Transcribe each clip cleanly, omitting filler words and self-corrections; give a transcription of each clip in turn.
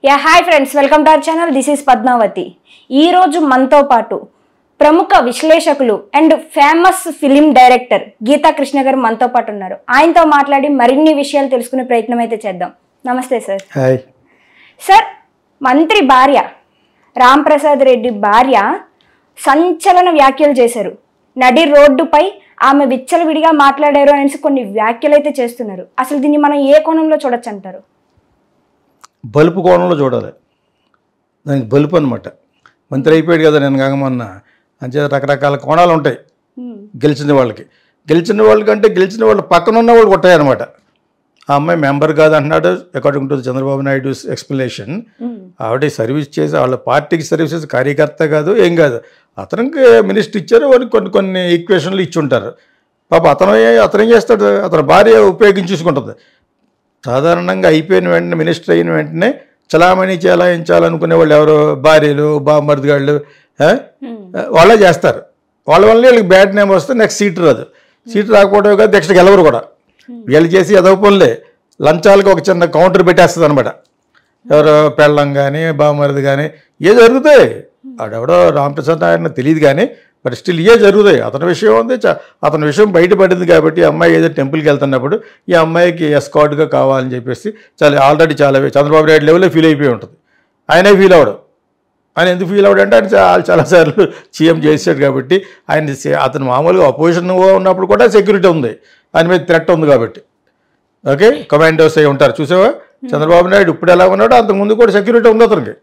Hi friends, welcome to our channel. This is Padmavathi. ఈరోజు మనతో పాటు ప్రముఖ విశ్లేషకులు and famous film director Geetha Krishna గారు మనతో పాటు ఉన్నారు. ఆయనతో మాట్లాడి మరిన్ని విషయాలు తెలుసుకునే ప్రయత్నం అయితే చేద్దాం. నమస్తే సార్. హాయ్ సార్, మంత్రి భార్య రాంప్రసాద్ రెడ్డి భార్య సంచలన వ్యాఖ్యలు చేశారు. నడి రోడ్డుపై ఆమె విచ్చలవిడిగా మాట్లాడారు అనేసి కొన్ని వ్యాఖ్యలు అయితే చేస్తున్నారు. అసలు దీన్ని మనం ఏ కోణంలో చూడొచ్చు అంటారు? బలుపు కోణంలో చూడాలి. దానికి బలుపు అనమాట. మంత్రి అయిపోయాడు కదా నేను కాకమన్న అంతే. రకరకాల కోణాలు ఉంటాయి గెలిచిన వాళ్ళకి. గెలిచిన వాళ్ళకంటే గెలిచిన వాళ్ళు పక్కన ఉన్న వాళ్ళు కొట్టాయన్నమాట. ఆ అమ్మాయి మెంబర్ కాదు అంటున్నాడు according to Chandrababu Naidu explanation. ఆవిడ సర్వీస్ చేసి వాళ్ళ పార్టీకి సర్వీస్ చేసి కార్యకర్త కాదు, ఏం కాదు. అతనికి మినిస్టర్ ఇచ్చారు, వాడికి కొన్ని ఈక్వేషన్లు ఇచ్చి ఉంటారు. పాప అతను ఏం చేస్తాడు, అతని భార్య ఉపయోగించుకుంటుంది. సాధారణంగా అయిపోయిన వెంటనే మినిస్టర్ అయిన వెంటనే చలామణి చేయించాలనుకునే వాళ్ళు ఎవరు, భార్యలు, బామ్మర్దిగాళ్ళు వాళ్ళే చేస్తారు. వాళ్ళ వల్ల వీళ్ళకి బ్యాడ్ నేమ్ వస్తే నెక్స్ట్ సీట్ రాదు. సీట్ రాకపోవడం కాదు, నెక్స్ట్ గెలవరు కూడా. వీళ్ళు చేసి ఎదవ పనులే. లంచాలకు ఒక చిన్న కౌంటర్ పెట్టేస్తుంది అనమాట. ఎవరో పెళ్ళం కానీ బామ్మరిది కానీ ఏ జరుగుతాయి. ఆడెవడో రాంప్రసాద్ నాయుడు తెలియదు కానీ బట్ స్టిల్ ఏ జరుగుతాయి. అతని విషయం ఉంది, అతని విషయం బయటపడింది కాబట్టి అమ్మాయి ఏదో టెంపుల్కి వెళ్తున్నప్పుడు ఈ అమ్మాయికి ఎస్కార్ట్గా కావాలని చెప్పేసి ఆల్రెడీ చాలా చంద్రబాబు నాయుడు లెవెల్లో ఫీల్ అయిపోయి ఉంటుంది. ఆయనే ఫీల్ అవ్వడు. ఆయన ఎందుకు ఫీల్ అవ్వడు అంటే ఆయన చాలాసార్లు సీఎం చేశాడు కాబట్టి ఆయన అతను మామూలుగా అపోజిషన్ ఉన్నప్పుడు కూడా సెక్యూరిటీ ఉంది, ఆయన మీద థ్రెట్ ఉంది కాబట్టి. ఓకే, కమాండోస్ అయి ఉంటారు చూసావా. చంద్రబాబు నాయుడు ఇప్పుడు ఎలా ఉన్నాడో అంతకుముందు కూడా సెక్యూరిటీ ఉంది అతనికి.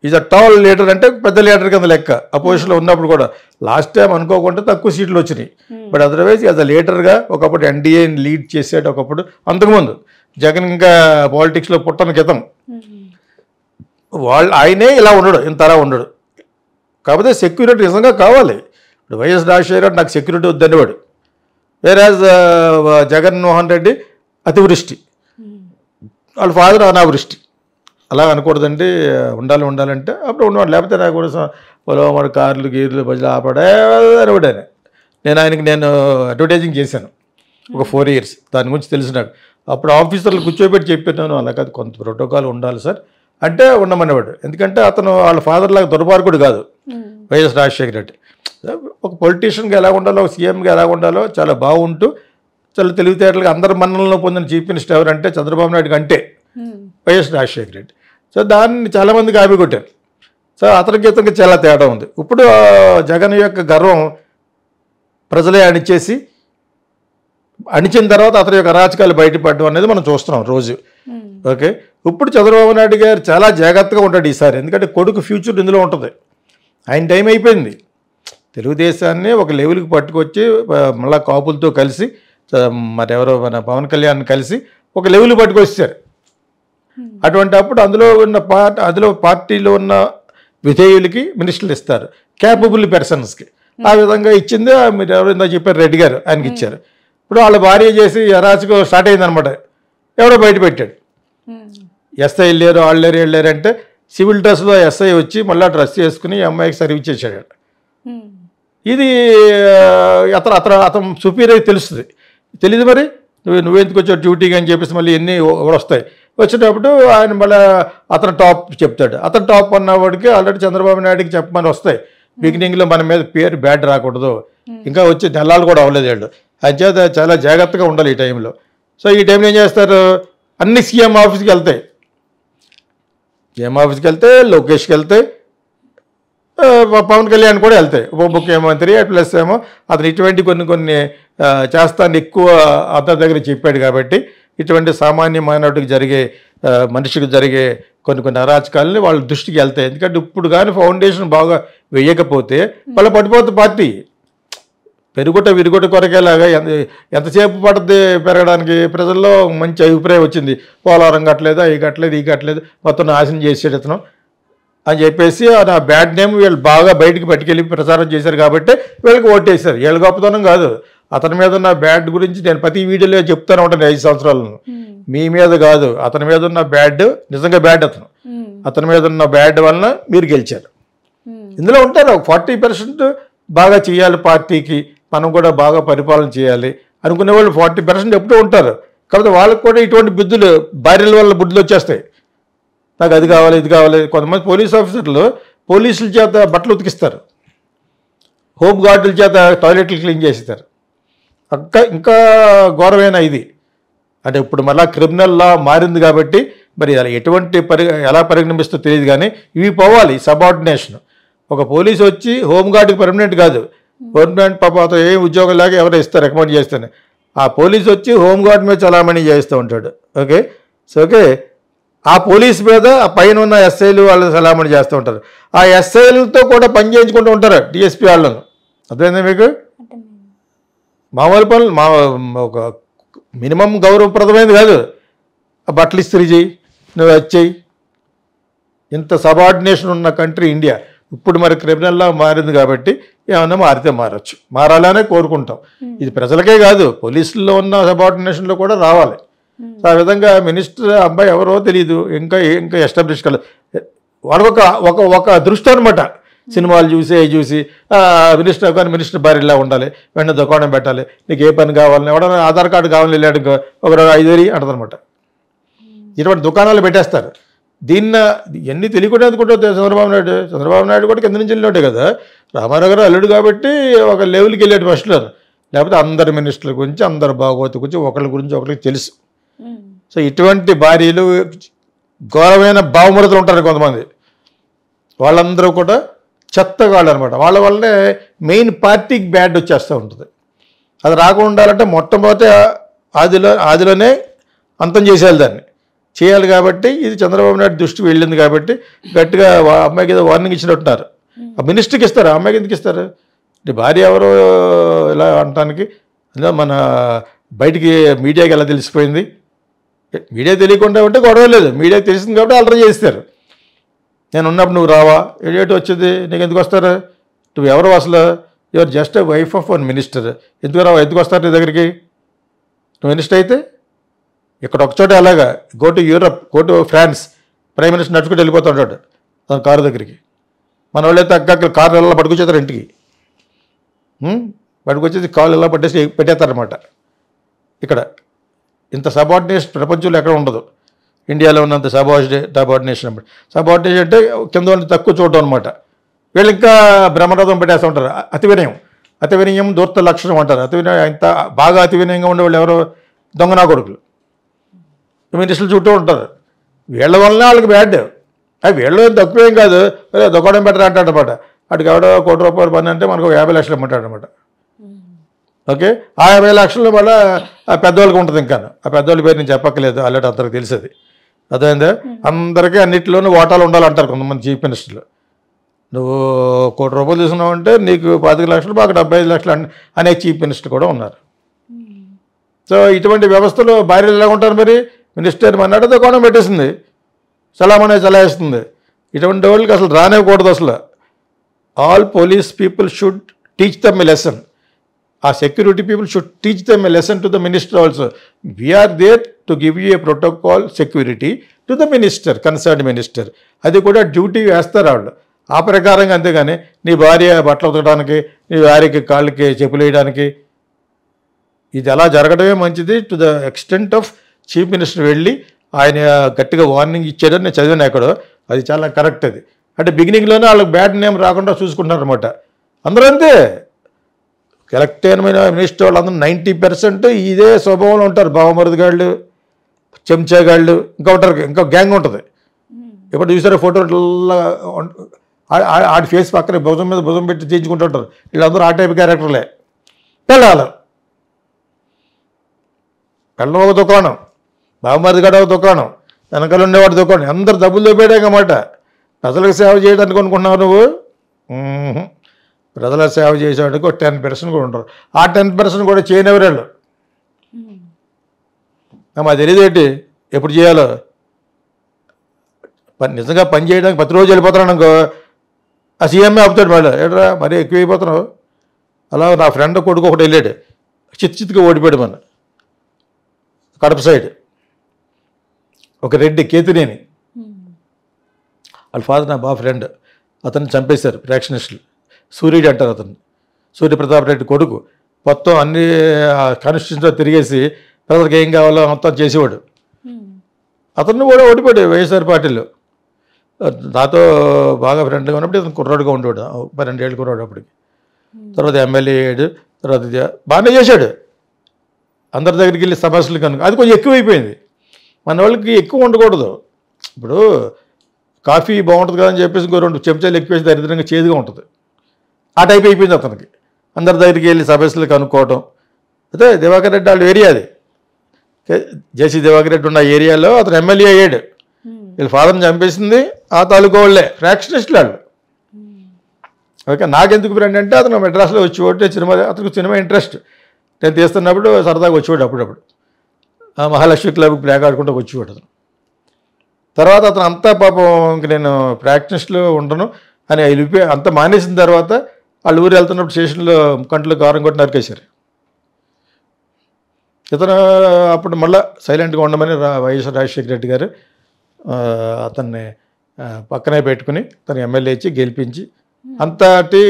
ఈజ్ అ టాల్ లీడర్, అంటే పెద్ద లీడర్ కింద లెక్క. అపోజిషన్లో ఉన్నప్పుడు కూడా లాస్ట్ టైం అనుకోకుండా తక్కువ సీట్లు వచ్చినాయి. బట్ అదర్వైజ్ యాజ్ అ లీడర్గా ఒకప్పుడు ఎన్డీఏని లీడ్ చేసాడు ఒకప్పుడు. అంతకుముందు జగన్ ఇంకా పాలిటిక్స్లో పుట్టని క్రితం ఆయనే ఇలా ఉండడు, ఇంతలా ఉండడు. కాకపోతే సెక్యూరిటీ నిజంగా కావాలి. ఇప్పుడు వైఎస్ రాజశేఖర్ నాకు సెక్యూరిటీ వద్దనేవాడు. వేరాజ్ జగన్మోహన్ రెడ్డి అతివృష్టి, వాళ్ళ ఫాదర్ అనావృష్టి. అలా అనకూడదండి, ఉండాలంటే అప్పుడు ఉండేవాడు. లేకపోతే నాకు కూడా పొలం కార్లు గీర్లు బజలు ఆపడే అనేవాడు. నేను అడ్వర్టైజింగ్ చేశాను ఒక 4 years. దాని గురించి తెలిసి నాకు అప్పుడు ఆఫీసర్లు కూర్చోబెట్టి చెప్పాను, అలా కాదు కొంత ప్రోటోకాల్ ఉండాలి సార్ అంటే ఉండమనేవాడు. ఎందుకంటే అతను వాళ్ళ ఫాదర్ లాగా దుర్మార్గుడు కాదు వైఎస్ రాజశేఖర రెడ్డి. ఒక పొలిటీషియన్గా ఎలా ఉండాలో, ఒక సీఎంగా ఎలా ఉండాలో చాలా బాగుంటూ చాలా తెలివితేటలుగా అందరి మన్ననలో పొందిన చీఫ్ మినిస్టర్ ఎవరంటే చంద్రబాబు నాయుడు కంటే వైఎస్ రాజశేఖర రెడ్డి. సో దాన్ని చాలామంది కాపీ కొట్టారు. సో అతనికి చాలా తేడా ఉంది. ఇప్పుడు జగన్ యొక్క గర్వం ప్రజలే అణిచిన తర్వాత అతని యొక్క అరాచకాలు బయటపడడం అనేది మనం చూస్తున్నాం రోజు. ఓకే, ఇప్పుడు చంద్రబాబు నాయుడు గారు చాలా జాగ్రత్తగా ఉంటాడు ఈసారి. ఎందుకంటే కొడుకు ఫ్యూచర్ ఇందులో ఉంటుంది. ఆయన టైం అయిపోయింది. తెలుగుదేశాన్ని ఒక లెవెల్కి పట్టుకొచ్చి మళ్ళీ కాపులతో కలిసి మరెవరో మన పవన్ కళ్యాణ్ కలిసి ఒక లెవెల్ పట్టుకొచ్చారు. అటువంటి అప్పుడు అందులో పార్టీలో ఉన్న విధేయులకి మినిస్టర్లు ఇస్తారు, క్యాపబుల్ పర్సన్స్కి. ఆ విధంగా ఇచ్చింది మీరు ఎవరైనా చెప్పారు, రెడ్డి గారు ఆయనకి ఇచ్చారు. ఇప్పుడు వాళ్ళ భార్య చేసి అరాచకం స్టార్ట్ అయిందనమాట. ఎవరో బయట పెట్టాడు. ఎస్ఐ వెళ్ళారు, వెళ్ళారు అంటే సివిల్ డ్రెస్లో ఎస్ఐ వచ్చి మళ్ళీ డ్రెస్ చేసుకుని అమ్మాయికి సర్వీస్ చేశాడు. ఇది అతను సుపీరియర్ తెలుస్తుంది. తెలియదు మరి నువ్వెందుకు వచ్చావు డ్యూటీకి అని చెప్పేసి మళ్ళీ ఎన్ని వస్తాయి. వచ్చేటప్పుడు ఆయన మళ్ళీ అతను టాప్ చెప్తాడు. అతను టాప్ అన్నవాడికి ఆల్రెడీ చంద్రబాబు నాయుడికి చెప్పమని వస్తాయి. బిగినింగ్లో మన మీద పేరు బ్యాడ్ రాకూడదు. ఇంకా వచ్చి నెలలు కూడా అవ్వలేదు వాళ్ళు. అంచేత చాలా జాగ్రత్తగా ఉండాలి ఈ టైంలో. సో ఈ టైంలో ఏం చేస్తారు, అన్ని సీఎం ఆఫీస్కి వెళ్తాయి. సీఎం ఆఫీస్కి వెళ్తే, లోకేష్కి వెళ్తాయి, పవన్ కళ్యాణ్ కూడా వెళ్తాయి, ఉప ముఖ్యమంత్రి. ప్లస్ ఏమో అతను ఇటువంటి కొన్ని చేస్తాను ఎక్కువ అతని దగ్గర చెప్పాడు కాబట్టి ఇటువంటి సామాన్య మానవుడికి జరిగే మనిషికి జరిగే కొన్ని అరాచకాలని వాళ్ళ దృష్టికి వెళ్తాయి. ఎందుకంటే ఇప్పుడు కానీ ఫౌండేషన్ బాగా వేయకపోతే వాళ్ళ పడిపోతుంది పార్టీ. విరుగుట కొరకేలాగా ఎంతసేపు పడుతుంది పెరగడానికి. ప్రజల్లో మంచి అభిప్రాయం వచ్చింది, పోలవరం కట్టలేదు, ఈ కట్టలేదు, మొత్తం నాశనం చేసేది ఇతను అని చెప్పేసి నా బ్యాడ్ నేమ్ వీళ్ళు బాగా బయటికి పట్టుకెళ్ళి ప్రచారం చేశారు కాబట్టి వీళ్ళకి ఓటేశారు. వీళ్ళ గొప్పతనం కాదు, అతని మీద ఉన్న బ్యాడ్ గురించి నేను ప్రతి వీడియోలో చెప్తూనే ఉంటాను 5 సంవత్సరాలను. మీ మీద కాదు, అతని మీద ఉన్న బ్యాడ్ నిజంగా బ్యాడ్. అతని మీద ఉన్న బ్యాడ్ వలన మీరు గెలిచారు. ఇందులో ఉంటారు 40% బాగా చేయాలి పార్టీకి, మనం కూడా బాగా పరిపాలన చేయాలి అనుకునే వాళ్ళు 40% ఎప్పుడూ ఉంటారు. కాకపోతే వాళ్ళకి కూడా ఇటువంటి బుద్ధులు భార్యల వల్ల బుద్ధులు వచ్చేస్తాయి. నాకు అది కావాలి ఇది కావాలి. కొంతమంది పోలీస్ ఆఫీసర్లు పోలీసుల చేత బట్టలు ఉతికిస్తారు, హోమ్ గార్డుల చేత టాయిలెట్లు క్లీన్ చేస్తారు. ఇంకా ఘోరమైన ఇది అంటే ఇప్పుడు మళ్ళీ క్రిమినల్ లా మారింది కాబట్టి మరి అలా ఎటువంటి ఎలా పరిగణిస్తూ తెలియదు, కానీ ఇవి పోవాలి. సబార్డినేషన్, ఒక పోలీసు వచ్చి హోంగార్డుకి పర్మనెంట్ కాదు, పర్మనెంట్ పాపతో ఏ ఉద్యోగం లాగా ఎవరో ఇస్తారు రికమెండ్ చేస్తేనే, ఆ పోలీసు వచ్చి హోంగార్డ్ మీద చలామణి చేస్తూ ఉంటాడు. ఓకే, సో ఓకే ఆ పోలీస్ మీద ఆ పైన ఉన్న ఎస్ఐలు వాళ్ళు చలామణి చేస్తూ ఉంటారు. ఆ ఎస్ఐలతో కూడా పని చేయించుకుంటూ ఉంటారు డిఎస్పీ వాళ్ళను. అర్థమైందా మీకు? మామూలు పనులు ఒక మినిమం గౌరవప్రదమైనది కాదు. ఆ బట్టలు ఇస్త్రీ చేయి, నువ్వు వచ్చేయి. ఇంత సబార్డినేషన్ ఉన్న కంట్రీ ఇండియా. ఇప్పుడు మరి క్రిమినల్లా మారింది కాబట్టి ఏమన్నా మారితే మారచ్చు, మారాలనే కోరుకుంటాం. ఇది ప్రజలకే కాదు, పోలీసుల్లో ఉన్న సబార్డినేషన్లో కూడా రావాలి. సో ఆ విధంగా మినిస్టర్ అబ్బాయి ఎవరో తెలియదు, ఇంకా ఎస్టాబ్లిష్ కాలేదు. వాళ్ళకొక ఒక ఒక దృష్టి అనమాట. సినిమాలు చూసి మినిస్టర్ కానీ మినిస్టర్ భార్య ఇలా ఉండాలి, వెంటనే దుకాణం పెట్టాలి, నీకు ఏ పని కావాలని, ఎవడన్నా ఆధార్ కార్డు కావాలని వెళ్ళాడు ఒక 5,000 అంటదనమాట. ఇటువంటి దుకాణాలు పెట్టేస్తారు. ఇవన్నీ తెలియకుండా అనుకుంటారు చంద్రబాబు నాయుడు కూడా కింద నుంచి వెళ్ళినట్టే కదా. రామారావు గారు అల్లుడు కాబట్టి ఒక లెవెల్కి వెళ్ళాడు ఫస్ట్లో. లేకపోతే అందరి మినిస్టర్ల గురించి, అందరి భాగవత గురించి, ఒకరి గురించి ఒకరికి తెలుసు. సో ఇటువంటి భార్యలు, ఘోరమైన భావమూర్తులు ఉంటారు కొంతమంది. వాళ్ళందరూ కూడా చెత్తగాళ్ళు అనమాట. వాళ్ళ వల్లనే మెయిన్ పార్టీకి బ్యాడ్ వచ్చేస్తూ ఉంటుంది. అది రాకుండా ఉండాలంటే మొట్టమొదటి ఆదిలోనే అంతం చేసేయాలి, దాన్ని చేయాలి. కాబట్టి ఇది చంద్రబాబు నాయుడు దృష్టికి వెళ్ళింది కాబట్టి గట్టిగా అమ్మాయికి ఏదో వార్నింగ్ ఇచ్చినట్టున్నారు. ఆ మినిస్టర్కి ఇస్తారు, ఆ అమ్మాయికి ఎందుకు ఇస్తారు? భార్య ఎవరో ఇలా అనటానికి మన బయటికి మీడియాకి ఎలా తెలిసిపోయింది? మీడియా తెలియకుండా ఉంటే గొడవ లేదు, మీడియాకి తెలిసింది కాబట్టి ఆల్టర్ చేస్తారు. నేను ఉన్నప్పుడు నువ్వు రావా, ఏటి వచ్చింది, నీకు ఎందుకు వస్తారు? నువ్వు ఎవరు అసలు? Your just a wife of one minister. ఎందుకు రావా, ఎందుకు వస్తారు నీ దగ్గరికి? నువ్వు మినిస్టర్ అయితే ఇక్కడ ఒకచోట అలాగా go to Europe, go to France, prime minister నడుచుకుంటూ వెళ్ళిపోతుంటాడు తన కారు దగ్గరికి. మన వాళ్ళైతే అక్కడ కారు ఎలా పట్టుకొచ్చేస్తారు ఇంటికి, పట్టుకొచ్చేసి కాళ్ళు ఎలా పెట్టేస్తారనమాట. ఇక్కడ ఇంత సబార్డినేషన్ ప్రపంచంలో ఎక్కడ ఉండదు. ఇండియాలో ఉన్నంత సబార్డినేషన్ అనమాట. సబార్డినేషన్ అంటే కింద వాళ్ళని తక్కువ చూడడం అనమాట. వీళ్ళు ఇంకా బ్రహ్మరథం పెట్టేస్తూ ఉంటారు. అతివినయం దూర్త లక్షణం అంటారు. అతివినయం ఇంత బాగా అతివినయంగా ఉండేవాళ్ళు ఎవరో దొంగనా కొడుకులు మినిస్టర్లు చుట్టూ ఉంటారు. వీళ్ళ వల్లనే వాళ్ళకి బ్యాడ్. అవి వీళ్ళు తక్కువేం కాదు, దుకాణం పెట్టరా అంటాడనమాట. అటుకు ఎవడో ₹1,00,000 పని అంటే మనకు 50 లక్షలు ఇమ్మంటాడు అనమాట. ఓకే, ఆ 50 లక్షలు మళ్ళీ ఆ పెద్దవాళ్ళకి ఉంటుంది. ఇంకా ఆ పెద్దవాళ్ళ పేరు నేను చెప్పక్కలేదు, ఆల్రెడీ అందరికి తెలిసేది. అదేందా అందరికీ అన్నింటిలోనూ ఓటాలు ఉండాలంటారు కొంతమంది చీఫ్ మినిస్టర్లు. నువ్వు ₹1,00,000 తీసుకున్నావు అంటే నీకు 25 లక్షలు, మాకు 75 లక్షలు అనే చీఫ్ మినిస్టర్ కూడా ఉన్నారు. సో ఇటువంటి వ్యవస్థలో భార్యలు ఎలా ఉంటారు? మరి మినిస్టర్ అన్నాడు దుకాణం పెట్టేసింది, చలామణి చలాయిస్తుంది. ఇటువంటి వాళ్ళకి అసలు రానివ్వకూడదు అసలు. All police people should teach them a lesson. ఆ security people should teach them a lesson to the minister also. We're there to give you a protocol security to the minister, concern minister. అది కూడా duty వేస్తారు వాళ్ళు ఆ ప్రకారంగా. అంతేగాని నీ భార్య బట్టలు ఉతకడానికి, నీ భార్యకి కాళ్ళకి చెప్పులు వేయడానికి, ఇది అలా జరగడమే మంచిది. To the extent of chief minister వెళ్ళి ఆయన గట్టిగా వార్నింగ్ ఇచ్చాడని నేను చదివాను ఎక్కడో. అది చాలా కరెక్ట్. అది అంటే బిగినింగ్లోనే వాళ్ళకి బ్యాడ్ నేమ్ రాకుండా చూసుకుంటున్నారు అనమాట. అందరూ అంతే. కరెక్ట్ అయిన మినిస్టర్ వాళ్ళందరూ 90% ఇదే స్వభావంలో ఉంటారు. బావమరుదిగాళ్ళు, చెంచాగాళ్ళు, ఇంకా ఉంటారు, ఇంకా గ్యాంగ్ ఉంటుంది. ఎప్పుడు చూసారో ఫోటో ఆడి ఫేస్ పక్కన భుజం మీద భుజం పెట్టి చేయించుకుంటూ ఉంటారు. వీళ్ళందరూ ఆ టైప్ క్యారెక్టర్లే. వెళ్ళాలి వెళ్ళడం ఒక దుకాణం, బావమరిది గడ ఒక దుకాణం, వెనకాల ఉండేవాడు దుకాణం, అందరు డబ్బులు దొబ్బేయడాకమాట. ప్రజలకు సేవ చేయడానికి అనుకుంటున్నావు నువ్వు? ప్రజలకు సేవ చేసేవాడికి ఒక 10% కూడా ఉంటారు. ఆ 10% కూడా చేయనివరేళ్ళు. మా తెలియదు ఏంటి ఎప్పుడు చేయాలో. నిజంగా పని చేయడానికి ప్రతిరోజు వెళ్ళిపోతున్నాను అనుకో, ఆ సీఎంఏ ఆపుతాడు మళ్ళీ. ఏట్రా మరీ ఎక్కువ అయిపోతున్నావు. అలా నా ఫ్రెండ్ కొడుకు ఒకటి వెళ్ళాడు, చిత్తుగా ఓడిపోయాడు మన కడప సైడ్. ఒక రెడ్డి కేతినేని, వాళ్ళ ఫాదర్ నా బాగా ఫ్రెండ్, అతన్ని చంపేశారు ఫ్యాక్షనిస్టులు. సూర్యుడు అంటారు అతన్ని, సూర్యప్రతాప్ రెడ్డి కొడుకు. మొత్తం అన్ని కాన్స్టిట్యూషన్తో తిరిగేసి ప్రజలకు ఏం కావాలో మొత్తం చేసేవాడు. అతన్ని కూడా ఓడిపోయాడు వైఎస్ఆర్ పార్టీలో. నాతో బాగా ఫ్రెండ్గా ఉన్నప్పుడు ఇతను కుర్రాడుగా ఉండేవాడు, 12 ఏళ్ళు కుర్రాడు అప్పటికి. తర్వాత ఎమ్మెల్యే అయ్యాడు, తర్వాత బాగానే చేశాడు, అందరి దగ్గరికి వెళ్ళి సమస్యలు కనుక. అది కొంచెం ఎక్కువైపోయింది. మన వాళ్ళకి ఎక్కువ ఉండకూడదు. ఇప్పుడు కాఫీ బాగుంటుంది కదా అని చెప్పేసి 2 చెంచాలు ఎక్కువేసి దరిద్రంగా చేదుగా ఉంటుంది. ఆ టైప్ అయిపోయింది అతనికి. అందరి దగ్గరికి వెళ్ళి సమస్యలు కనుక్కోవటం. అయితే దివాకర్ రెడ్డి వాళ్ళ ఏరియా అది, జేసీ దివాకర్ రెడ్డి ఉన్న ఏరియాలో అతను ఎమ్మెల్యే అయ్యాడు. వీళ్ళ ఫాదర్ని చంపేసింది ఆ తాలూకా వాళ్ళే, ఫ్రాక్షనిస్టులు వాళ్ళు. ఓకే, నాకెందుకు ఫ్రెండ్ అంటే అతను మెడ్రాస్లో వచ్చేవాడు, సినిమా, అతనికి సినిమా ఇంట్రెస్ట్. నేను తీస్తున్నప్పుడు సరదాగా వచ్చేవాడు అప్పుడప్పుడు. మహాలక్ష్మి క్లబ్కి బ్లాక్ ఆడుకుంటూ వచ్చేవాడు అతను. తర్వాత అతను అంతా పాపం ఇంక నేను ప్రాక్టీస్లో ఉండను అని వెళ్ళిపోయి అంతా మానేసిన తర్వాత వాళ్ళు ఊరు వెళ్తున్నప్పుడు స్టేషన్లో కంట్లో కారం కొట్టి నరికేశారు. ఇతను అప్పుడు మళ్ళీ సైలెంట్గా ఉండమని వైఎస్ రాజశేఖర రెడ్డి గారు అతన్ని పక్కనే పెట్టుకుని తను ఎమ్మెల్యే ఇచ్చి గెలిపించి అంతటి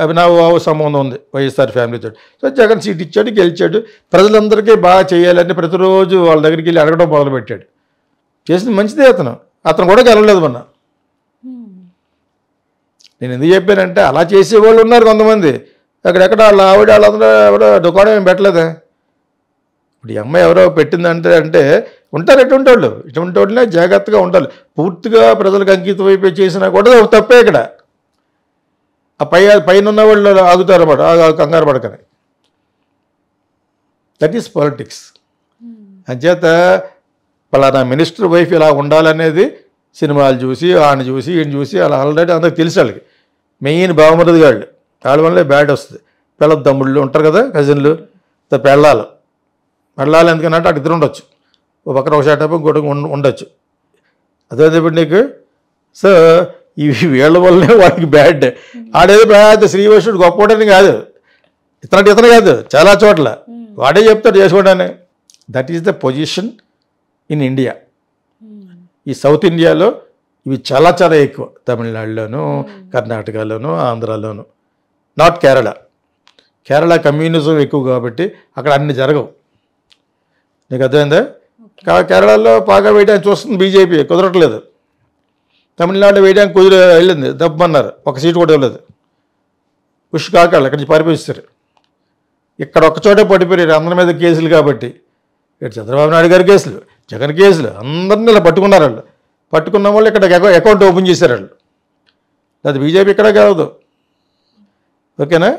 అవినాభావ సంబంధం ఉంది వైఎస్ఆర్ ఫ్యామిలీతో. సో జగన్ సీట్ ఇచ్చాడు, గెలిచాడు. ప్రజలందరికీ బాగా చేయాలని ప్రతిరోజు వాళ్ళ దగ్గరికి వెళ్ళి అడగడం మొదలుపెట్టాడు. చేసింది మంచిదే. అతను కూడా గెలవలేదు మొన్న. నేను ఎందుకు చెప్పానంటే అలా చేసేవాళ్ళు ఉన్నారు కొంతమంది. అక్కడెక్కడ వాళ్ళ ఆవిడ వాళ్ళందరూ ఎవరో దుకాణం ఏం పెట్టలేదా? ఇప్పుడు ఈ అమ్మాయి ఎవరో పెట్టిందంటే అంటే ఉంటారు ఎటువంటి వాళ్ళు, ఇటువంటి వాళ్ళనే జాగ్రత్తగా ఉండాలి. పూర్తిగా ప్రజలకు అంకితం అయిపోయి చేసినా కూడా తప్పే ఇక్కడ. ఆ పైన ఉన్న వాళ్ళు ఆగుతారు అన్నమాట, కంగారు పడకని. That is politics. అంచేత పలానా మినిస్టర్ వైఫ్ ఇలా ఉండాలనేది సినిమాలు చూసి ఆయన చూసి ఈయన చూసి అలా ఆల్రెడీ అందరికి తెలిసి వాళ్ళకి మెయిన్ బావమరుది వాళ్ళు, వాళ్ళ వల్లే బ్యాడ్ వస్తుంది. పిల్ల తమ్ముళ్ళు ఉంటారు కదా, కజిన్లు, పెళ్ళాలు ఎందుకనంటే అటు ఇద్దరు ఉండొచ్చు, ఒక పక్కన ఒక షాటప్ ఇంకోటి ఉండొచ్చు. అదే ఇప్పుడు నీకు. సో ఇవి వీళ్ళ వల్లనే వాడికి బ్యాడ్. ఆడేదో బ్యాడ్ శ్రీవైష్ణుడు గొప్పవాడని కాదు, ఇతను కాదు, చాలా చోట్ల వాడే చెప్తాడు చేసుకోవడాన్ని. That is the position in India. ఈ సౌత్ ఇండియాలో ఇవి చాలా చాలా ఎక్కువ, తమిళనాడులోను, కర్ణాటకలోను, ఆంధ్రాలోను, నాట్ కేరళ. కేరళ కమ్యూనిజం ఎక్కువ కాబట్టి అక్కడ అన్ని జరగవు. నీకు అర్థమైందా? కేరళలో బాగా వేయడానికి చూస్తుంది బీజేపీ, కుదరట్లేదు. తమిళనాడులో వేయడానికి వెళ్ళింది, దబ్బన్నారు, ఒక సీటు కూడా ఇవ్వలేదు. పుష్ కాకాళ్ళు అక్కడి నుంచి పారిపోయిస్తారు. ఇక్కడ ఒక్కచోటే పడిపోయారు అందరి మీద కేసులు కాబట్టి. ఇక్కడ చంద్రబాబు నాయుడు గారి కేసులు, జగన్ కేసులు, అందరినీ ఇలా పట్టుకున్నారు. వాళ్ళు పట్టుకున్న వాళ్ళు ఇక్కడ అకౌంట్ ఓపెన్ చేశారు వాళ్ళు. అది బీజేపీ ఇక్కడ కాదు. ఓకేనా?